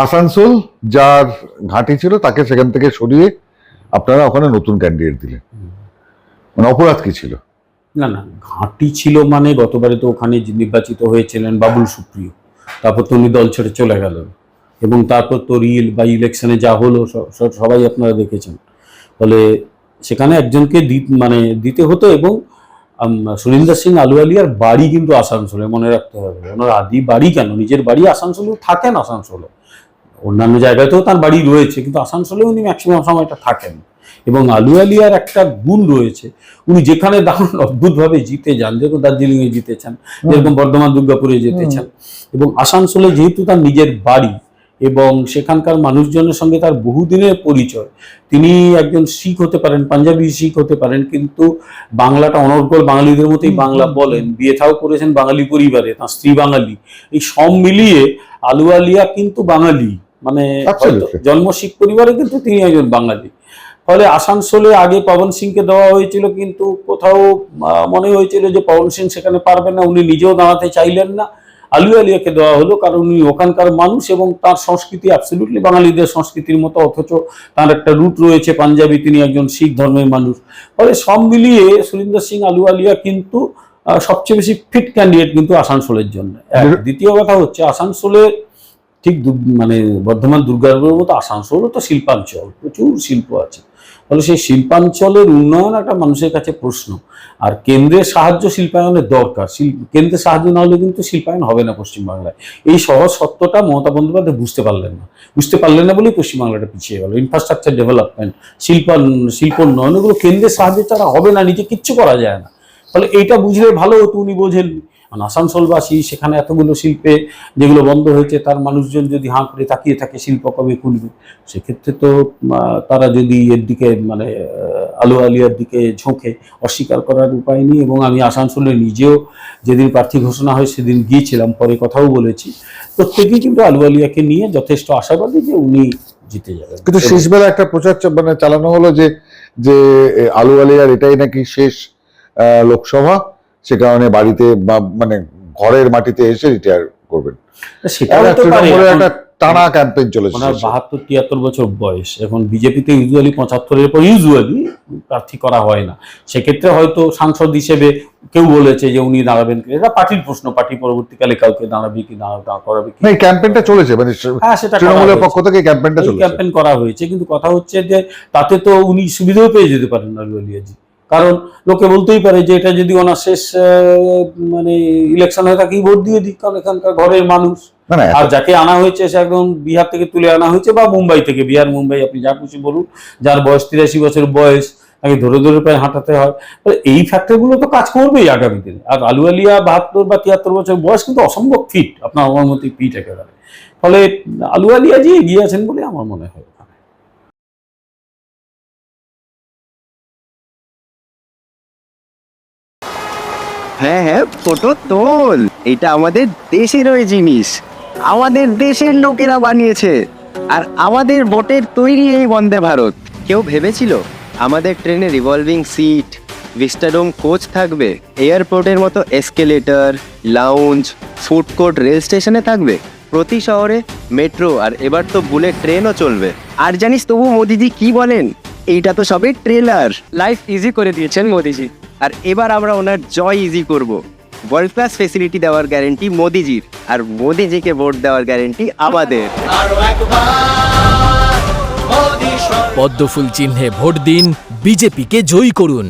আসানসোল যার ঘাঁটি ছিল তাকে সেখান থেকে সরিয়ে আপনারা ওখানে নতুন ক্যান্ডিডেট দিলেন, মানে অপরাধ কি ছিল? না না, ঘাঁটি ছিল মানে গতবারে তো ওখানে নির্বাচিত হয়েছিলেন বাবুল সুপ্রিয়, তারপর তো উনি দল ছেড়ে চলে গেলেন, এবং তারপর তো বা ইলেকশনে যা হলো সবাই আপনারা দেখেছেন। ফলে সেখানে একজনকে মানে দিতে হতো। এবং সুরিন্দর সিং আলুওয়ালিয়ার বাড়ি কিন্তু আসানসোলে, মনে রাখতে হবে। ওনার আদি বাড়ি কেন, নিজের বাড়ি আসানসোলে, থাকেন আসানসোলে, অন্যান্য জায়গাতেও তার বাড়ি রয়েছে, কিন্তু আসানসোলে উনি ম্যাক্সিমাম সময়টা থাকেন। এবং আলুওয়ালিয়ার একটা গুণ রয়েছে, উনি যেখানে দাঁড়ান অদ্ভুতভাবে জিতে যান। যেরকম দার্জিলিংয়ে জিতেছেন, যেরকম বর্ধমান দুর্গাপুরে জিতেছেন। এবং আসানসোলে যেহেতু তার নিজের বাড়ি এবং সেখানকার মানুষজনের সঙ্গে তার বহুদিনের পরিচয়, তিনি একজন শিখ হতে পারেন, পাঞ্জাবি শিখ হতে পারেন, কিন্তু বাংলাটা অনর্গল বাঙালিদের মতোই বাংলা বলেন, বিয়ে থাও করেছেন বাঙালি পরিবারে, তার স্ত্রী বাঙালি। এই সব মিলিয়ে আলুওয়ালিয়া কিন্তু বাঙালি, মানে জন্ম শিখ পরিবারে, কিন্তু তিনি একজন বাঙালি। ফলে আসানসোলে আগে পবন সিংকে দেওয়া হয়েছিল, কিন্তু কোথাও মনে হয়েছিল যে পবন সিং সেখানে পারবেন না, উনি নিজেও দাঁড়াতে চাইলেন না, আলুওয়ালিয়াকে দেওয়া হলো, কারণ উনি ওখানকার মানুষ এবং তার সংস্কৃতি অ্যাবসলিউটলি বাঙালিদের সংস্কৃতির মতো, অথচ তার একটা রুট রয়েছে পাঞ্জাবি, তিনি একজন শিখ ধর্মের মানুষ। ফলে সব মিলিয়ে সুরিন্দর সিং আলুওয়ালিয়া কিন্তু সবচেয়ে বেশি ফিট ক্যান্ডিডেট কিন্তু আসানসোলের জন্য। দ্বিতীয় কথা হচ্ছে, আসানসোলে ঠিক মানে বর্ধমান দুর্গাপুরের মতো আসানসোলও তো শিল্পাঞ্চল, প্রচুর শিল্প আছে। ফলে সেই শিল্পাঞ্চলের উন্নয়ন একটা মানুষের কাছে প্রশ্ন। আর কেন্দ্রের সাহায্য শিল্পায়নের দরকার, কেন্দ্রের সাহায্য না হলে কিন্তু শিল্পায়ন হবে না পশ্চিমবাংলায়। এই সহজ সত্যটা মমতা বন্দ্যোপাধ্যায় বুঝতে পারলেন না বলেই পশ্চিমবাংলাটা পিছিয়ে গেল। ইনফ্রাস্ট্রাকচার ডেভেলপমেন্ট, শিল্পোন্নয়ন, এগুলো কেন্দ্রের সাহায্য ছাড়া হবে না, নিজে কিচ্ছু করা যায় না। ফলে এইটা বুঝলে ভালো হতো, উনি বোঝেননি। আসানসোলবাসী সেখানে এতগুলো শিল্পে যেগুলো বন্ধ হয়েছে, তার মানুষজন যদি হাঁ করে তাকিয়ে থাকে শিল্প কবে খুলবে, সেক্ষেত্রে তো তারা যদি এর দিকে মানে আলুওয়ালিয়ার দিকে ঝোঁকে, অস্বীকার করার উপায় নেই। এবং আমি আসানসোলে নিজেও যেদিন প্রার্থী ঘোষণা হয় সেদিন গিয়েছিলাম, পরে কথাও বলেছি, প্রত্যেকেই কিন্তু আলুওয়ালিয়াকে নিয়ে যথেষ্ট আশাবাদী যে উনি জিতে যাবেন। কিন্তু শেষবেলা একটা প্রচার মানে চালানো হলো যে যে আলুওয়ালিয়ার এটাই নাকি শেষ লোকসভা, সে কারণে বাড়িতে বা মানে ঘরের মাটিতে এসে রিটায়ার করবেন। সেটাও তো পারে, একটা টানা ক্যাম্পেইন চলেছে। 72-73 বছর বয়স। এখন বিজেপিতে ইউজুয়ালি 75-এর পর ইউজুয়ালি প্রার্থী করা হয় না। সেক্ষেত্রে হয়তো সাংসদ হিসেবে কেউ বলেছে যে উনি দাঁড়াবেন, এটা পার্টির প্রশ্ন, পার্টি পরবর্তীকালে কাউকে দাঁড়াবে কি না করাবে কি। এই ক্যাম্পেইনটা চলেছে, মানে তৃণমূলের পক্ষ থেকে ক্যাম্পেইনটা চলেছে, ক্যাম্পেইন করা হয়েছে। কিন্তু কথা হচ্ছে যে তাতে তো উনি সুবিধাও পেয়ে যেতে পারেন আলুওয়ালিয়াজি, কারণ লোকে বলতেই পারে যে এটা যদি ওনার শেষ মানে ইলেকশন হয় তাকেই ভোট দিয়ে দিক, কারণ এখানকার ঘরের মানুষ। আর যাকে আনা হয়েছে সে একদম বিহার থেকে তুলে আনা হয়েছে, বা মুম্বাই থেকে, বিহার মুম্বাই আপনি যা খুশি বলুন, যার বয়স 83 বছর বয়স, তাকে ধরে ধরে প্রায় হাঁটাতে হয়। এই ফ্যাক্টরগুলো তো কাজ করবেই আগামী দিনে। আর আলুওয়ালিয়া 72 বা 73 বছর বয়স, কিন্তু অসম্ভব ফিট, আপনার আমার মতোই ফিট একেবারে। ফলে আলুওয়ালিয়াজি এগিয়ে আছেন বলে আমার মনে হয়। হ্যাঁ হ্যাঁ, ফটো তোল। এটা আমাদের দেশেরই জিনিস, আমাদের দেশের লোকেরা বানিয়েছে, আর আমাদের ভোটের তৈরি এই বন্দে ভারত। কেউ ভেবেছিল আমাদের ট্রেনে রিভলভিং সিট, ভিস্টাডোম কোচ থাকবে, এয়ারপোর্টের মতো escalator, lounge, food court rail স্টেশনে থাকবে, প্রতি শহরে মেট্রো, আর এবার তো বুলেট ট্রেনও চলবে। আর জানিস তবু মোদিজি কি বলেন, এইটা তো সবই ট্রেলার। লাইফ ইজি করে দিয়েছেন মোদিজি, আর এবার আমরা ওনার জয় ইজি করব। ওয়ার্ল্ড ক্লাস ফেসিলিটি দেওয়ার গ্যারেন্টি মোদিজির, আর মোদিজিকে ভোট দেওয়ার গ্যারেন্টি আমাদের। পদ্মফুল চিহ্নে ভোট দিন, বিজেপিকে জয়ী করুন।